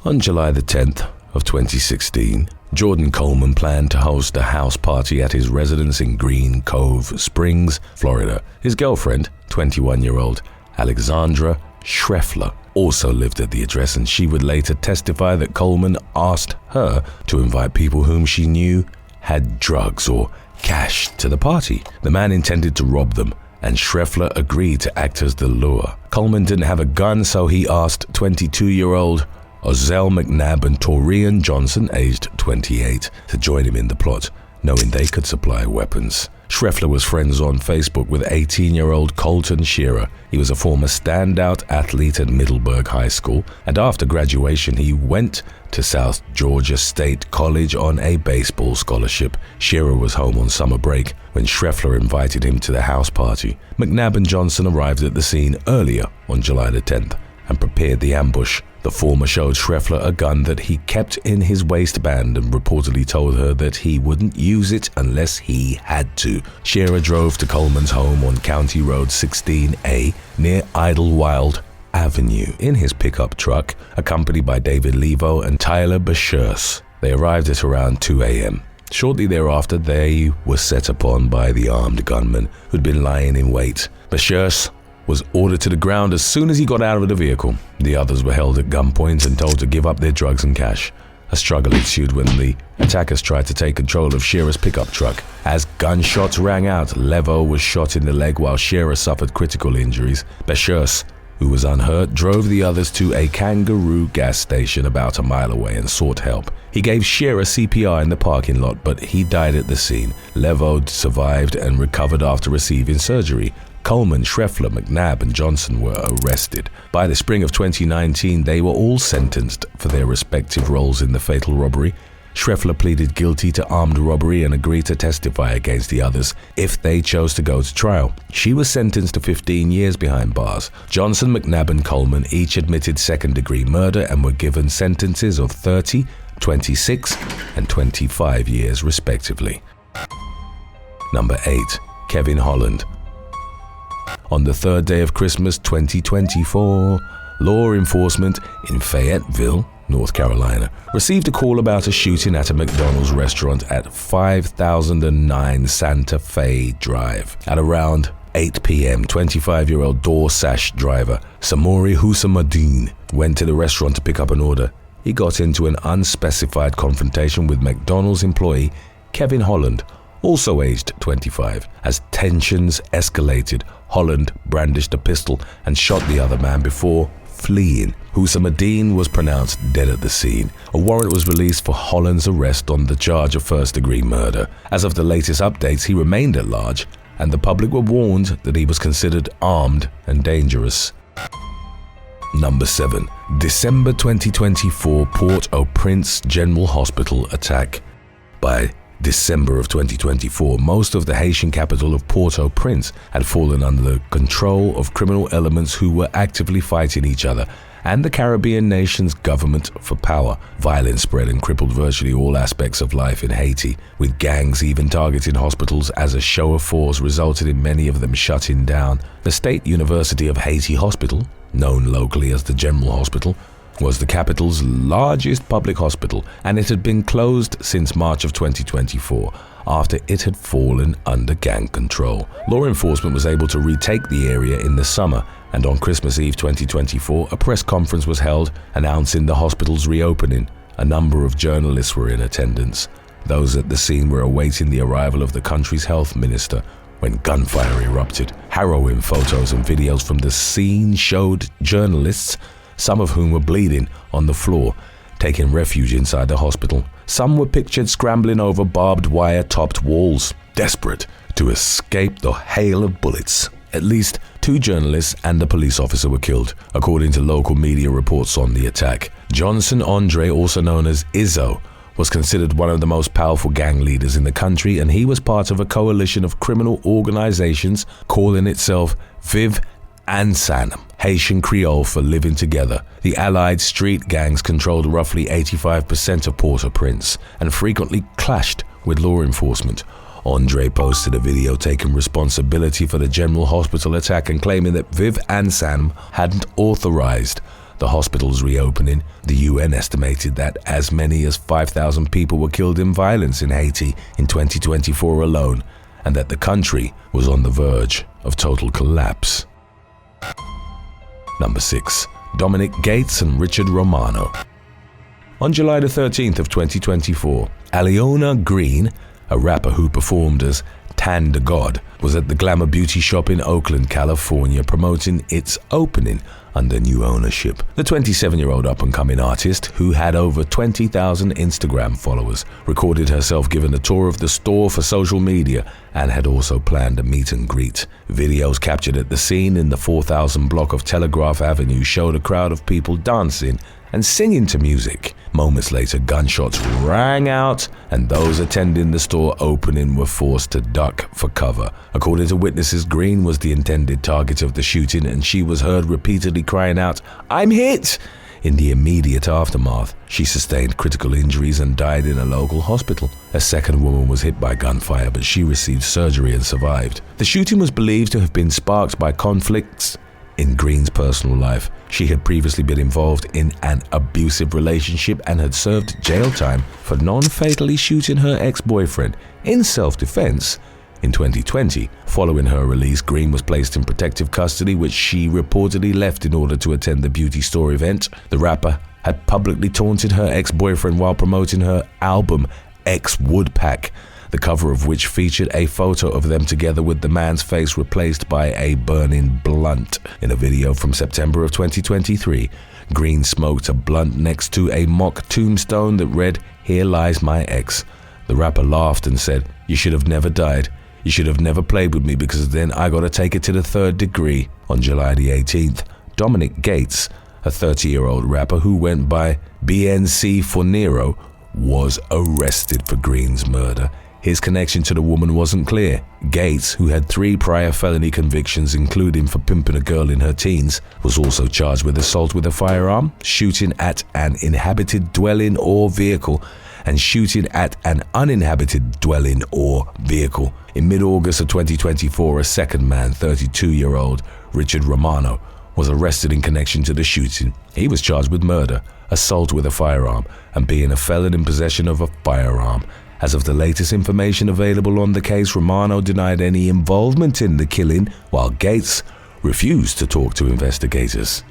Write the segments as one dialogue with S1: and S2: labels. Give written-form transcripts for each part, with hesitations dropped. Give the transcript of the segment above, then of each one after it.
S1: On July the 10th of 2016, Jordan Coleman planned to host a house party at his residence in Green Cove Springs, Florida. His girlfriend, 21-year-old Alexandra Schreffler, also lived at the address, and she would later testify that Coleman asked her to invite people whom she knew had drugs or cash to the party. The man intended to rob them, and Schreffler agreed to act as the lure. Coleman didn't have a gun, so he asked 22-year-old Ozell McNabb and Torian Johnson, aged 28, to join him in the plot, knowing they could supply weapons. Schreffler was friends on Facebook with 18-year-old Kolton Shearer. He was a former standout athlete at Middleburg High School, and after graduation he went to South Georgia State College on a baseball scholarship. Shearer was home on summer break when Schreffler invited him to the house party. McNabb and Johnson arrived at the scene earlier on July the 10th and prepared the ambush. The former showed Schreffler a gun that he kept in his waistband and reportedly told her that he wouldn't use it unless he had to. Shearer drove to Coleman's home on County Road 16A near Idlewild Avenue in his pickup truck, accompanied by David Levo and Tyler Bashers. They arrived at around 2 a.m. Shortly thereafter, they were set upon by the armed gunman who'd been lying in wait. Bashers was ordered to the ground as soon as he got out of the vehicle. The others were held at gunpoint and told to give up their drugs and cash. A struggle ensued when the attackers tried to take control of Shearer's pickup truck. As gunshots rang out, Levo was shot in the leg while Shearer suffered critical injuries. Bashers, who was unhurt, drove the others to a Kangaroo gas station about a mile away and sought help. He gave Shearer CPR in the parking lot, but he died at the scene. Levo survived and recovered after receiving surgery. Coleman, Schreffler, McNabb, and Johnson were arrested. By the spring of 2019, they were all sentenced for their respective roles in the fatal robbery. Schreffler pleaded guilty to armed robbery and agreed to testify against the others if they chose to go to trial. She was sentenced to 15 years behind bars. Johnson, McNabb, and Coleman each admitted second-degree murder and were given sentences of 30, 26, and 25 years respectively. Number 8. Kevin Holland. On the third day of Christmas 2024, law enforcement in Fayetteville, North Carolina, received a call about a shooting at a McDonald's restaurant at 5009 Santa Fe Drive. At around 8 p.m., 25-year-old DoorDash driver Samori Hussamadeen went to the restaurant to pick up an order. He got into an unspecified confrontation with McDonald's employee Kevin Holland, also aged 25. As tensions escalated, Holland brandished a pistol and shot the other man before fleeing. Hussamadeen was pronounced dead at the scene. A warrant was released for Holland's arrest on the charge of first-degree murder. As of the latest updates, he remained at large, and the public were warned that he was considered armed and dangerous. Number 7. December 2024 Port-au-Prince General Hospital attack. By December of 2024, most of the Haitian capital of Port-au-Prince had fallen under the control of criminal elements who were actively fighting each other and the Caribbean nation's government for power. Violence spread and crippled virtually all aspects of life in Haiti, with gangs even targeting hospitals as a show of force resulted in many of them shutting down. The State University of Haiti Hospital, known locally as the General Hospital, was the capital's largest public hospital, and it had been closed since March of 2024 after it had fallen under gang control. Law enforcement was able to retake the area in the summer, and on Christmas Eve 2024, a press conference was held announcing the hospital's reopening. A number of journalists were in attendance. Those at the scene were awaiting the arrival of the country's health minister when gunfire erupted. Harrowing photos and videos from the scene showed journalists, some of whom were bleeding, on the floor, taking refuge inside the hospital. Some were pictured scrambling over barbed wire-topped walls, desperate to escape the hail of bullets. At least 2 journalists and a police officer were killed, according to local media reports on the attack. Johnson Andre, also known as Izzo, was considered one of the most powerful gang leaders in the country, and he was part of a coalition of criminal organizations calling itself Viv Ansanam, Haitian Creole for living together. The allied street gangs controlled roughly 85% of Port-au-Prince and frequently clashed with law enforcement. Andre posted a video taking responsibility for the General Hospital attack and claiming that Viv Ansanam hadn't authorized the hospitals reopening, the UN estimated that as many as 5,000 people were killed in violence in Haiti in 2024 alone, and that the country was on the verge of total collapse. Number 6. Dominic Gates and Richard Romano. On July the 13th of 2024, Aliona Green, a rapper who performed as Tan the God, was at the Glamour Beauty Shop in Oakland, California, promoting its opening under new ownership. The 27-year-old up-and-coming artist, who had over 20,000 Instagram followers, recorded herself giving a tour of the store for social media and had also planned a meet and greet. Videos captured at the scene in the 4,000 block of Telegraph Avenue showed a crowd of people dancing and singing to music. Moments later, gunshots rang out and those attending the store opening were forced to duck for cover. According to witnesses, Green was the intended target of the shooting and she was heard repeatedly crying out, "I'm hit!" In the immediate aftermath, she sustained critical injuries and died in a local hospital. A second woman was hit by gunfire, but she received surgery and survived. The shooting was believed to have been sparked by conflicts in Green's personal life. She had previously been involved in an abusive relationship and had served jail time for non-fatally shooting her ex-boyfriend in self-defense. In 2020, following her release, Green was placed in protective custody, which she reportedly left in order to attend the beauty store event. The rapper had publicly taunted her ex-boyfriend while promoting her album Ex-Woodpack, the cover of which featured a photo of them together with the man's face replaced by a burning blunt. In a video from September of 2023, Green smoked a blunt next to a mock tombstone that read, "Here lies my ex." The rapper laughed and said, "You should have never died. You should have never played with me because then I gotta take it to the 3rd degree." On July the 18th, Dominic Gates, a 30-year-old rapper who went by BNC Fornero, was arrested for Green's murder. His connection to the woman wasn't clear. Gates, who had 3 prior felony convictions, including for pimping a girl in her teens, was also charged with assault with a firearm, shooting at an inhabited dwelling or vehicle, and shooting at an uninhabited dwelling or vehicle. In mid-August of 2024, a second man, 32-year-old Richard Romano, was arrested in connection to the shooting. He was charged with murder, assault with a firearm, and being a felon in possession of a firearm. As of the latest information available on the case, Romano denied any involvement in the killing, while Gates refused to talk to investigators.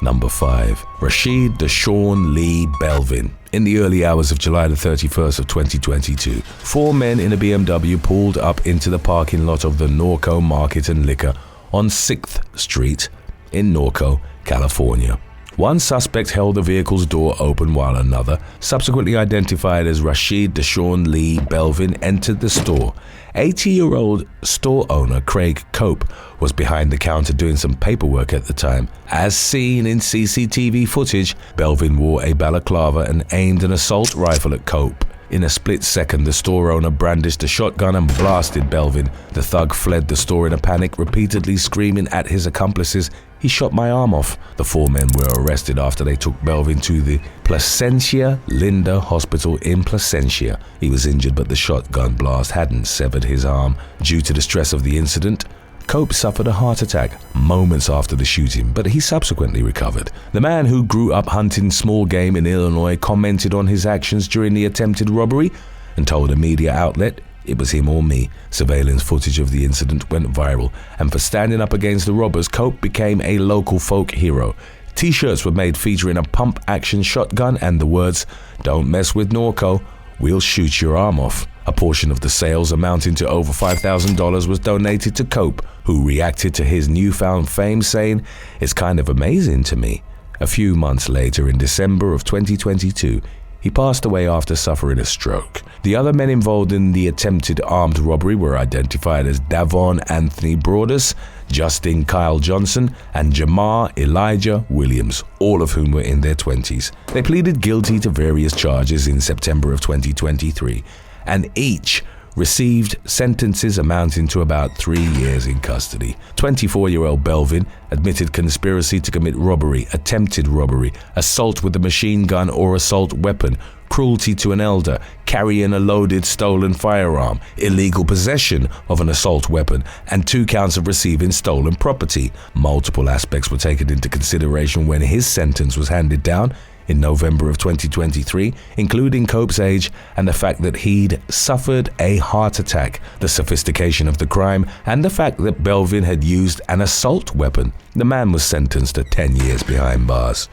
S1: Number 5. Rasheed DaShawn Lee Belvin. In the early hours of July the 31st of 2022, 4 men in a BMW pulled up into the parking lot of the Norco Market and Liquor on 6th Street in Norco, California. One suspect held the vehicle's door open while another, subsequently identified as Rasheed DaShawn Lee Belvin, entered the store. 80-year-old store owner Craig Cope was behind the counter doing some paperwork at the time. As seen in CCTV footage, Belvin wore a balaclava and aimed an assault rifle at Cope. In a split second, the store owner brandished a shotgun and blasted Belvin. The thug fled the store in a panic, repeatedly screaming at his accomplices, "He shot my arm off." The 4 men were arrested after they took Belvin to the Placentia Linda Hospital in Placentia. He was injured, but the shotgun blast hadn't severed his arm. Due to the stress of the incident, Cope suffered a heart attack moments after the shooting, but he subsequently recovered. The man, who grew up hunting small game in Illinois, commented on his actions during the attempted robbery and told a media outlet, "It was him or me." Surveillance footage of the incident went viral, and for standing up against the robbers, Cope became a local folk hero. T-shirts were made featuring a pump-action shotgun and the words, "Don't mess with Norco, we'll shoot your arm off." A portion of the sales, amounting to over $5,000, was donated to Cope, who reacted to his newfound fame saying, "It's kind of amazing to me." A few months later, in December of 2022, he passed away after suffering a stroke. The other men involved in the attempted armed robbery were identified as Davon Anthony Broadus, Justin Kyle Johnson, and Jamar Elijah Williams, all of whom were in their 20s. They pleaded guilty to various charges in September of 2023, and each received sentences amounting to about 3 years in custody. 24-year-old Belvin admitted conspiracy to commit robbery, attempted robbery, assault with a machine gun or assault weapon, cruelty to an elder, carrying a loaded stolen firearm, illegal possession of an assault weapon, and 2 counts of receiving stolen property. Multiple aspects were taken into consideration when his sentence was handed down in November of 2023, including Cope's age and the fact that he'd suffered a heart attack, the sophistication of the crime, and the fact that Belvin had used an assault weapon. The man was sentenced to 10 years behind bars.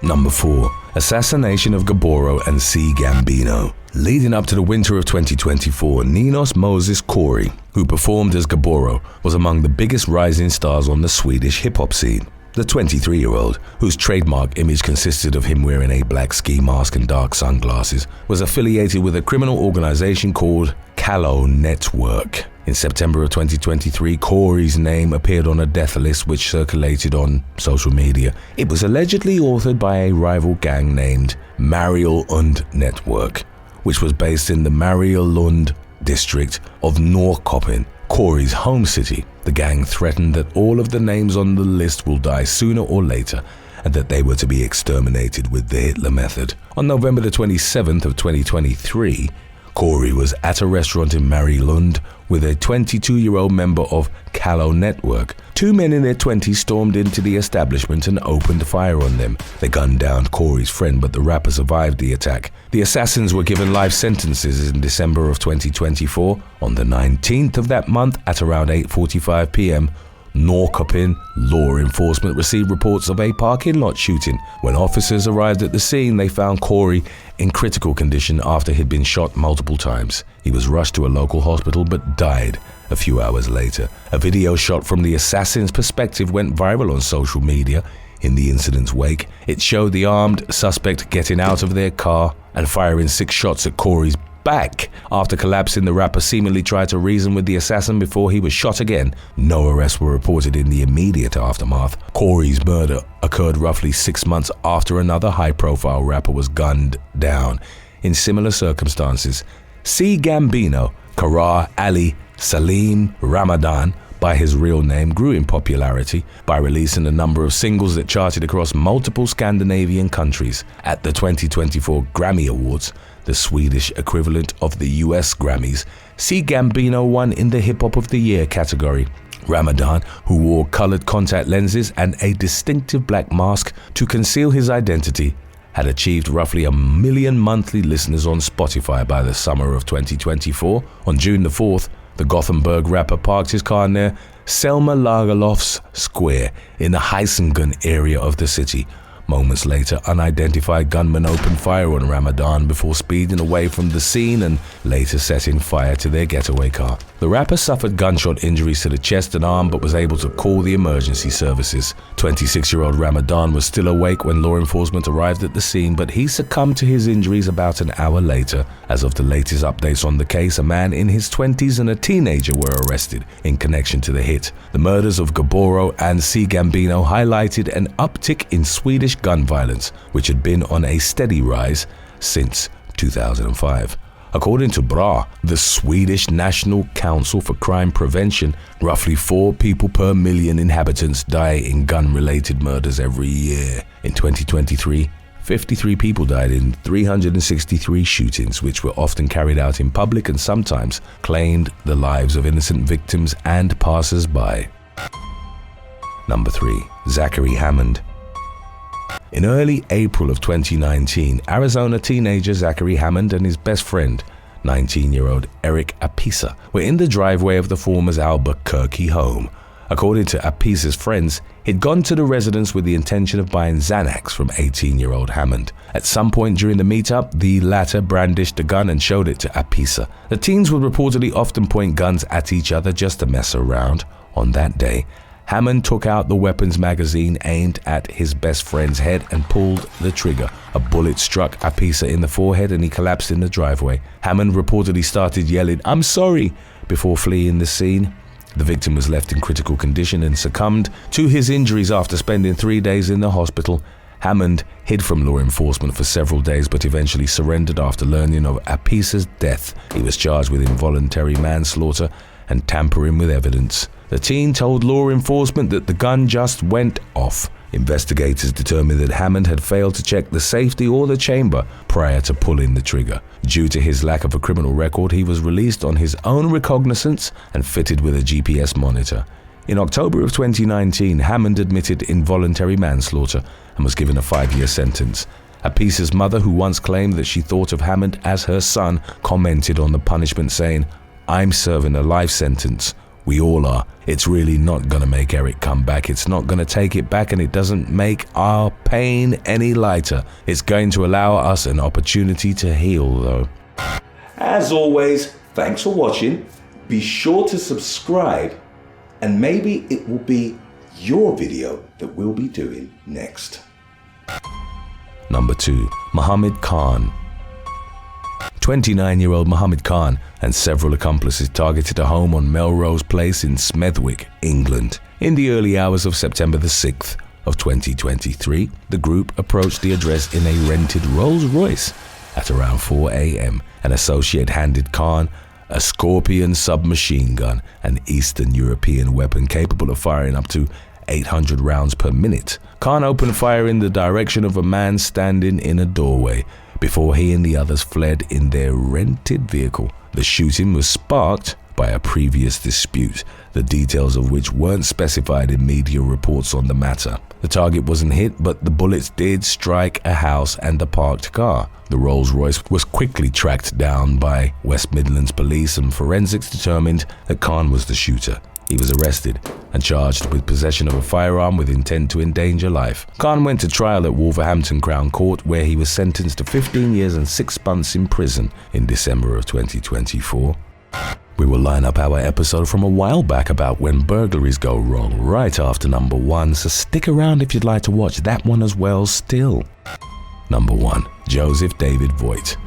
S1: Number 4. Assassination of Gaboro and C. Gambino. Leading up to the winter of 2024, Ninos Moses Corey, who performed as Gaboro, was among the biggest rising stars on the Swedish hip-hop scene. The 23-year-old, whose trademark image consisted of him wearing a black ski mask and dark sunglasses, was affiliated with a criminal organization called Callow Network. In September of 2023, Corey's name appeared on a death list which circulated on social media. It was allegedly authored by a rival gang named Marielund Network, which was based in the Marielund district of Norrköping, Corey's home city. The gang threatened that all of the names on the list will die sooner or later and that they were to be exterminated with the Hitler method. On November the 27th of 2023, Corey was at a restaurant in Marielund with a 22-year-old member of Callow Network. 2 men in their 20s stormed into the establishment and opened fire on them. They gunned down Corey's friend, but the rapper survived the attack. The assassins were given life sentences in December of 2024. On the 19th of that month, at around 8:45 p.m., Norrköping law enforcement received reports of a parking lot shooting. When officers arrived at the scene, they found Corey in critical condition after he'd been shot multiple times. He was rushed to a local hospital but died a few hours later. A video shot from the assassin's perspective went viral on social media. In the incident's wake, it showed the armed suspect getting out of their car and firing 6 shots at Corey's back. After collapsing, the rapper seemingly tried to reason with the assassin before he was shot again. No arrests were reported in the immediate aftermath. Corey's murder occurred roughly 6 months after another high-profile rapper was gunned down in similar circumstances. C. Gambino, Karar Ali Salim Ramadan, by his real name, grew in popularity by releasing a number of singles that charted across multiple Scandinavian countries. At the 2024 Grammy Awards, the Swedish equivalent of the US Grammys, C. Gambino won in the Hip Hop of the Year category. Ramadan, who wore colored contact lenses and a distinctive black mask to conceal his identity, had achieved roughly 1 million monthly listeners on Spotify by the summer of 2024. On June the 4th, the Gothenburg rapper parked his car near Selma Lagerlof's Square in the Hisingen area of the city. Moments later, unidentified gunmen opened fire on Ramadan before speeding away from the scene and later setting fire to their getaway car. The rapper suffered gunshot injuries to the chest and arm but was able to call the emergency services. 26-year-old Ramadan was still awake when law enforcement arrived at the scene, but he succumbed to his injuries about an hour later. As of the latest updates on the case, a man in his 20s and a teenager were arrested in connection to the hit. The murders of Gaboro and C. Gambino highlighted an uptick in Swedish gun violence, which had been on a steady rise since 2005. According to BRA, the Swedish National Council for Crime Prevention, roughly 4 people per million inhabitants die in gun-related murders every year. In 2023, 53 people died in 363 shootings, which were often carried out in public and sometimes claimed the lives of innocent victims and passers-by. Number 3. Zachary Hammond. In early April of 2019, Arizona teenager Zachary Hammond and his best friend, 19-year-old Eric Apisa, were in the driveway of the former's Albuquerque home. According to Apisa's friends, he'd gone to the residence with the intention of buying Xanax from 18-year-old Hammond. At some point during the meetup, the latter brandished a gun and showed it to Apisa. The teens would reportedly often point guns at each other just to mess around. On that day, Hammond took out the weapon's magazine aimed at his best friend's head and pulled the trigger. A bullet struck Apisa in the forehead and he collapsed in the driveway. Hammond reportedly started yelling, "I'm sorry," before fleeing the scene. The victim was left in critical condition and succumbed to his injuries after spending 3 days in the hospital. Hammond hid from law enforcement for several days but eventually surrendered after learning of Apisa's death. He was charged with involuntary manslaughter and tampering with evidence. The teen told law enforcement that the gun just went off Investigators determined that Hammond had failed to check the safety or the chamber prior to pulling the trigger. Due to his lack of a criminal record, he was released on his own recognizance and fitted with a GPS monitor. In October of 2019, Hammond admitted involuntary manslaughter and was given a 5-year sentence. Apisa's mother, who once claimed that she thought of Hammond as her son, commented on the punishment saying, "I'm serving a life sentence. We all are. It's really not going to make Eric come back. It's not going to take it back, and it doesn't make our pain any lighter. It's going to allow us an opportunity to heal, though." As always, thanks for watching. Be sure to subscribe, and maybe it will be your video that we'll be doing next. Number 2. Mohammed Khan. 29-year-old Mohammed Khan and several accomplices targeted a home on Melrose Place in Smethwick, England. In the early hours of September the 6th of 2023, the group approached the address in a rented Rolls-Royce. At around 4 a.m., an associate handed Khan a Scorpion submachine gun, an Eastern European weapon capable of firing up to 800 rounds per minute. Khan opened fire in the direction of a man standing in a doorway before he and the others fled in their rented vehicle. The shooting was sparked by a previous dispute, the details of which weren't specified in media reports on the matter. The target wasn't hit, but the bullets did strike a house and a parked car. The Rolls-Royce was quickly tracked down by West Midlands police, and forensics determined that Khan was the shooter. He was arrested and charged with possession of a firearm with intent to endanger life. Khan went to trial at Wolverhampton Crown Court, where he was sentenced to 15 years and 6 months in prison in December of 2024. We will line up our episode from a while back about when burglaries go wrong right after number 1, so stick around if you'd like to watch that one as well still. Number 1. Joseph David Voigt.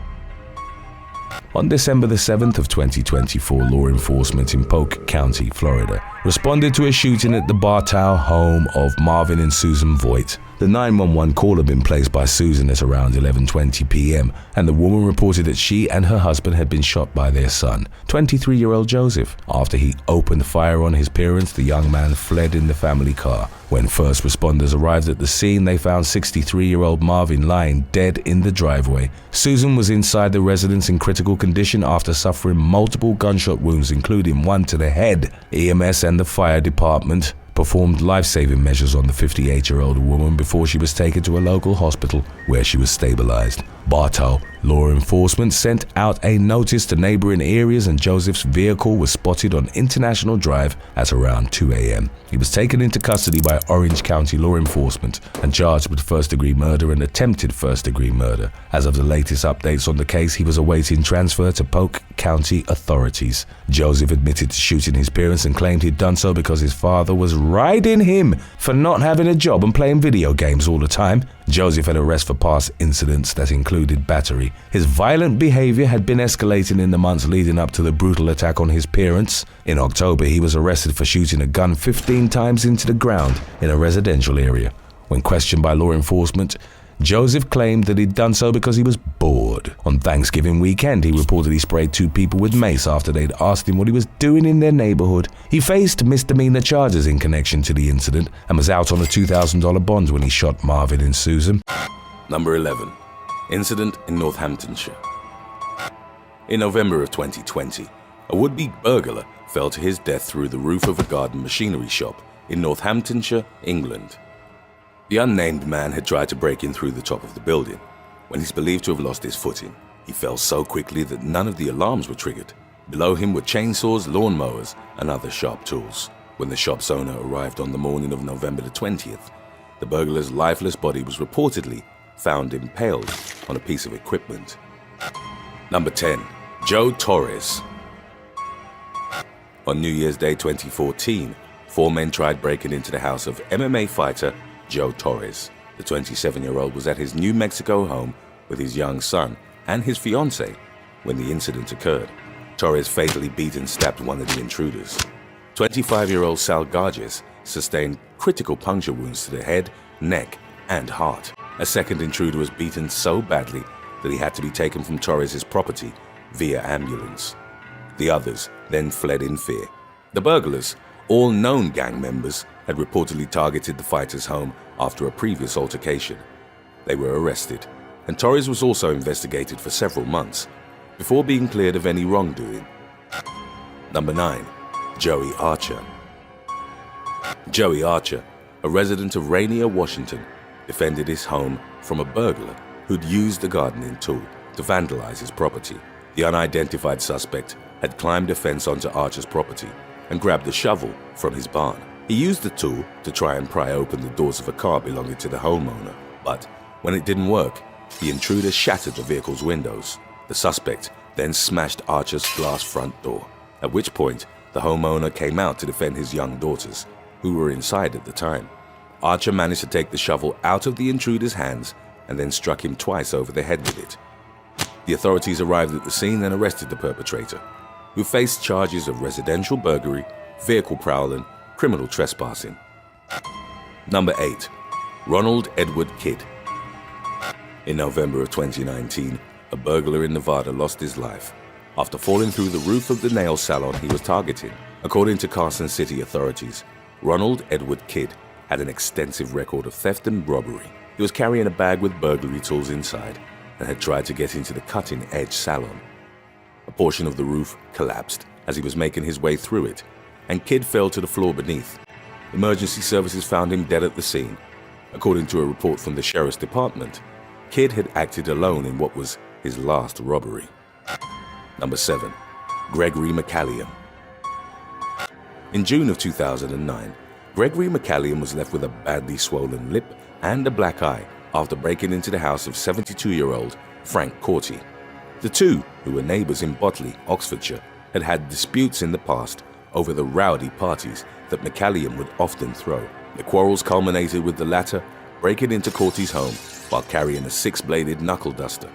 S1: On December the 7th of 2024, law enforcement in Polk County, Florida, responded to a shooting at the Bartow home of Marvin and Susan Voigt. The 911 call had been placed by Susan at around 11:20 p.m. and the woman reported that she and her husband had been shot by their son, 23-year-old Joseph. After he opened fire on his parents, the young man fled in the family car. When first responders arrived at the scene, they found 63-year-old Marvin lying dead in the driveway. Susan was inside the residence in critical condition after suffering multiple gunshot wounds, including one to the head. EMS and the fire department performed life-saving measures on the 58-year-old woman before she was taken to a local hospital where she was stabilized. Bartow law enforcement sent out a notice to neighboring areas, and Joseph's vehicle was spotted on International Drive at around 2 a.m. He was taken into custody by Orange County law enforcement and charged with first-degree murder and attempted first-degree murder. As of the latest updates on the case, he was awaiting transfer to Polk County authorities. Joseph admitted to shooting his parents and claimed he'd done so because his father was riding him for not having a job and playing video games all the time. Joseph had arrested for past incidents that included battery. His violent behavior had been escalating in the months leading up to the brutal attack on his parents. In October, he was arrested for shooting a gun 15 times into the ground in a residential area. When questioned by law enforcement, Joseph claimed that he'd done so because he was bored. On Thanksgiving weekend, he reportedly sprayed 2 people with mace after they'd asked him what he was doing in their neighborhood. He faced misdemeanor charges in connection to the incident and was out on a $2,000 bond when he shot Marvin and Susan. Number 11. Incident in Northamptonshire. In November of 2020, a would-be burglar fell to his death through the roof of a garden machinery shop in Northamptonshire, England. The unnamed man had tried to break in through the top of the building. When he's believed to have lost his footing, he fell so quickly that none of the alarms were triggered. Below him were chainsaws, lawnmowers, and other sharp tools. When the shop's owner arrived on the morning of November the 20th, the burglar's lifeless body was reportedly found impaled on a piece of equipment. Number 10. Joe Torres. On New Year's Day 2014, 4 men tried breaking into the house of MMA fighter Joe Torres. The 27-year-old was at his New Mexico home with his young son and his fiancée when the incident occurred. Torres fatally beat and stabbed one of the intruders. 25-year-old Sal Garges sustained critical puncture wounds to the head, neck, and heart. A second intruder was beaten so badly that he had to be taken from Torres' property via ambulance. The others then fled in fear. The burglars, all known gang members, had reportedly targeted the fighter's home after a previous altercation. They were arrested, and Torres was also investigated for several months before being cleared of any wrongdoing. Number 9. Joey Archer. Joey Archer, a resident of Rainier, Washington, defended his home from a burglar who'd used a gardening tool to vandalize his property. The unidentified suspect had climbed a fence onto Archer's property and grabbed a shovel from his barn. He used the tool to try and pry open the doors of a car belonging to the homeowner, but when it didn't work, the intruder shattered the vehicle's windows. The suspect then smashed Archer's glass front door, at which point the homeowner came out to defend his young daughters, who were inside at the time. Archer managed to take the shovel out of the intruder's hands and then struck him twice over the head with it. The authorities arrived at the scene and arrested the perpetrator, who faced charges of residential burglary, vehicle prowling, criminal trespassing. Number 8. Ronald Edward Kidd. In November of 2019, a burglar in Nevada lost his life after falling through the roof of the nail salon he was targeting. According to Carson City authorities, Ronald Edward Kidd had an extensive record of theft and robbery. He was carrying a bag with burglary tools inside and had tried to get into the cutting-edge salon. A portion of the roof collapsed as he was making his way through it, and Kidd fell to the floor beneath. Emergency services found him dead at the scene. According to a report from the sheriff's department, Kidd had acted alone in what was his last robbery. Number 7. Gregory McCallium. In June of 2009, Gregory McCallium was left with a badly swollen lip and a black eye after breaking into the house of 72-year-old Frank Corti. The two, who were neighbors in Botley, Oxfordshire, had had disputes in the past over the rowdy parties that McCallium would often throw. The quarrels culminated with the latter breaking into Corti's home while carrying a 6-bladed knuckle duster.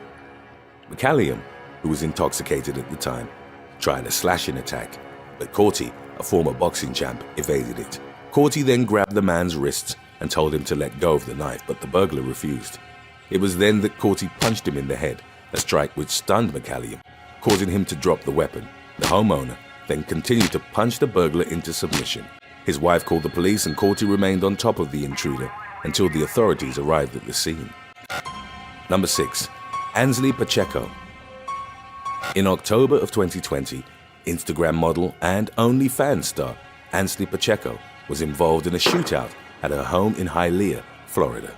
S1: McCallium, who was intoxicated at the time, tried a slashing attack, but Corti, a former boxing champ, evaded it. Corti then grabbed the man's wrists and told him to let go of the knife, but the burglar refused. It was then that Corti punched him in the head, a strike which stunned McCallium, causing him to drop the weapon. The homeowner then continued to punch the burglar into submission. His wife called the police and Corti remained on top of the intruder until the authorities arrived at the scene. Number 6. Ansley Pacheco. In October of 2020, Instagram model and OnlyFans star Ansley Pacheco was involved in a shootout at her home in Hialeah, Florida.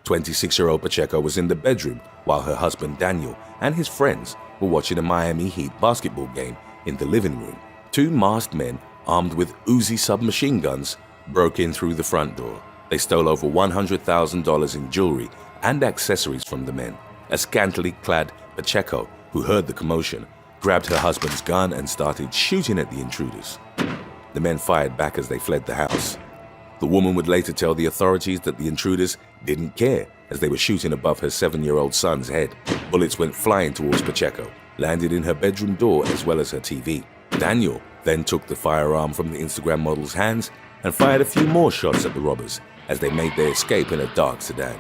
S1: 26-year-old Pacheco was in the bedroom while her husband Daniel and his friends were watching a Miami Heat basketball game in the living room. Two masked men armed with Uzi submachine guns broke in through the front door. They stole over $100,000 in jewelry and accessories from the men. A scantily clad Pacheco, who heard the commotion, grabbed her husband's gun and started shooting at the intruders. The men fired back as they fled the house. The woman would later tell the authorities that the intruders didn't care as they were shooting above her 7-year-old son's head. Bullets went flying towards Pacheco, landed in her bedroom door as well as her TV. Daniel then took the firearm from the Instagram model's hands and fired a few more shots at the robbers as they made their escape in a dark sedan.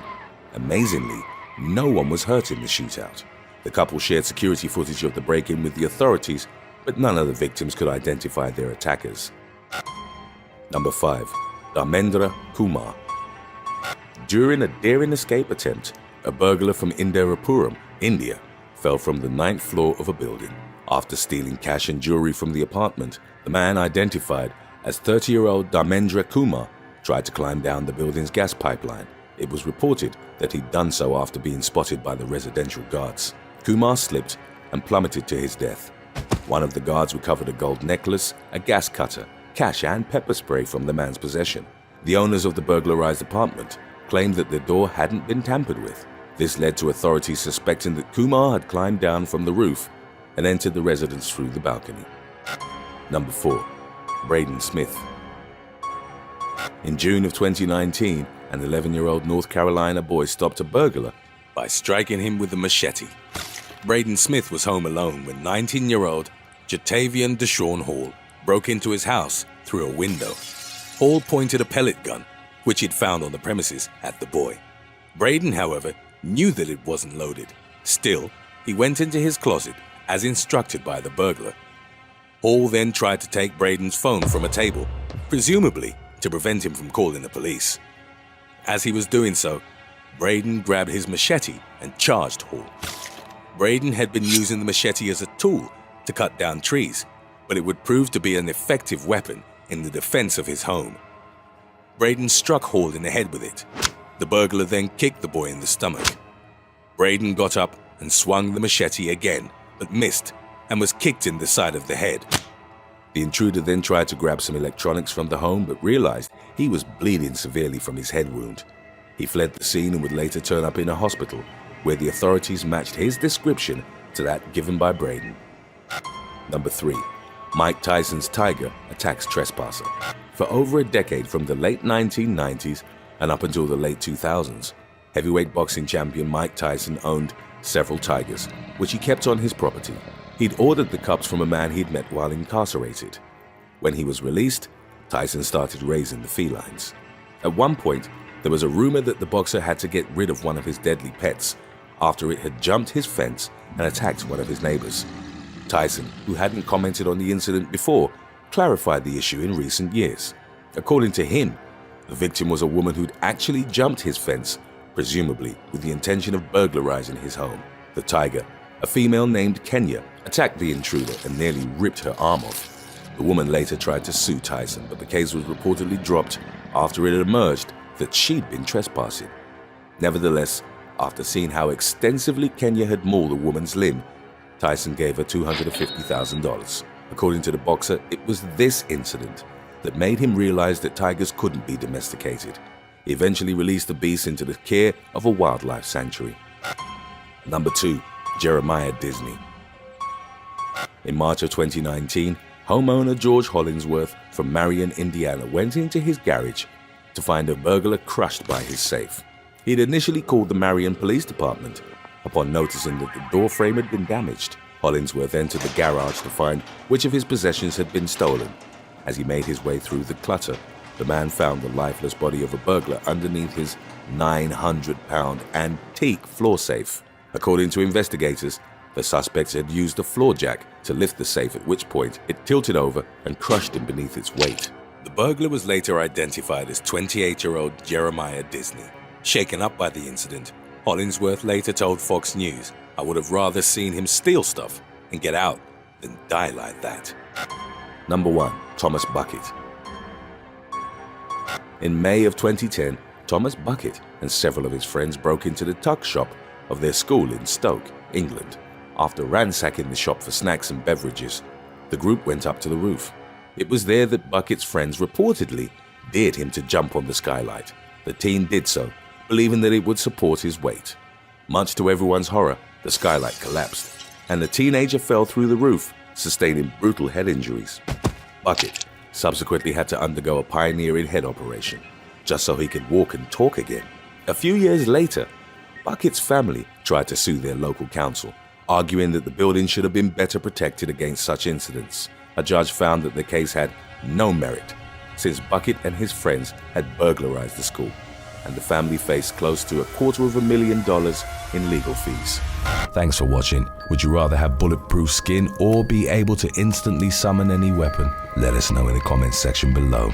S1: Amazingly, no one was hurt in the shootout. The couple shared security footage of the break-in with the authorities, but none of the victims could identify their attackers. Number 5. Dharmendra Kumar. During a daring escape attempt, a burglar from Indirapuram, India, fell from the 9th floor of a building. After stealing cash and jewelry from the apartment, the man, identified as 30-year-old Dharmendra Kumar, tried to climb down the building's gas pipeline. It was reported that he'd done so after being spotted by the residential guards. Kumar slipped and plummeted to his death. One of the guards recovered a gold necklace, a gas cutter, cash and pepper spray from the man's possession. The owners of the burglarized apartment claimed that the door hadn't been tampered with. This led to authorities suspecting that Kumar had climbed down from the roof and entered the residence through the balcony. Number 4. Braden Smith. In June of 2019, an 11-year-old North Carolina boy stopped a burglar by striking him with a machete. Braden Smith was home alone when 19-year-old Jatavian DaShawn Hall broke into his house through a window. Hall pointed a pellet gun, which he'd found on the premises, at the boy. Braden, however, knew that it wasn't loaded. Still, he went into his closet as instructed by the burglar. Hall then tried to take Braden's phone from a table, presumably to prevent him from calling the police. As he was doing so, Braden grabbed his machete and charged Hall. Braden had been using the machete as a tool to cut down trees, but it would prove to be an effective weapon in the defense of his home. Braden struck Hall in the head with it. The burglar then kicked the boy in the stomach. Braden got up and swung the machete again, but missed and was kicked in the side of the head. The intruder then tried to grab some electronics from the home, but realized he was bleeding severely from his head wound. He fled the scene and would later turn up in a hospital, where the authorities matched his description to that given by Braden. Number 3. Mike Tyson's tiger attacks trespasser. For over a decade, from the late 1990s and up until the late 2000s, heavyweight boxing champion Mike Tyson owned several tigers, which he kept on his property. He'd ordered the cubs from a man he'd met while incarcerated. When he was released, Tyson started raising the felines. At one point, there was a rumor that the boxer had to get rid of one of his deadly pets after it had jumped his fence and attacked one of his neighbors. Tyson, who hadn't commented on the incident before, clarified the issue in recent years. According to him, the victim was a woman who'd actually jumped his fence, presumably with the intention of burglarizing his home. The tiger, a female named Kenya, attacked the intruder and nearly ripped her arm off. The woman later tried to sue Tyson, but the case was reportedly dropped after it emerged that she'd been trespassing. Nevertheless, after seeing how extensively Kenya had mauled a woman's limb, Tyson gave her $250,000. According to the boxer, it was this incident that made him realize that tigers couldn't be domesticated. He eventually released the beast into the care of a wildlife sanctuary. Number 2. Jeremiah Disney. In March of 2019, homeowner George Hollingsworth from Marion, Indiana went into his garage to find a burglar crushed by his safe. He'd initially called the Marion Police Department. Upon noticing that the door frame had been damaged, Hollingsworth entered the garage to find which of his possessions had been stolen. As he made his way through the clutter, the man found the lifeless body of a burglar underneath his 900-pound antique floor safe. According to investigators, the suspects had used a floor jack to lift the safe, at which point it tilted over and crushed him beneath its weight. The burglar was later identified as 28-year-old Jeremiah Disney. Shaken up by the incident, Hollingsworth later told Fox News, "I would have rather seen him steal stuff and get out than die like that." Number 1. Thomas Bucket. In May of 2010, Thomas Bucket and several of his friends broke into the tuck shop of their school in Stoke, England. After ransacking the shop for snacks and beverages, the group went up to the roof. It was there that Bucket's friends reportedly dared him to jump on the skylight. The teen did so, believing that it would support his weight. Much to everyone's horror, the skylight collapsed, and the teenager fell through the roof, sustaining brutal head injuries. Bucket subsequently had to undergo a pioneering head operation, just so he could walk and talk again. A few years later, Bucket's family tried to sue their local council, arguing that the building should have been better protected against such incidents. A judge found that the case had no merit, since Bucket and his friends had burglarized the school, and the family faced close to $250,000 in legal fees. Thanks for watching. Would you rather have bulletproof skin or be able to instantly summon any weapon? Let us know in the comments section below.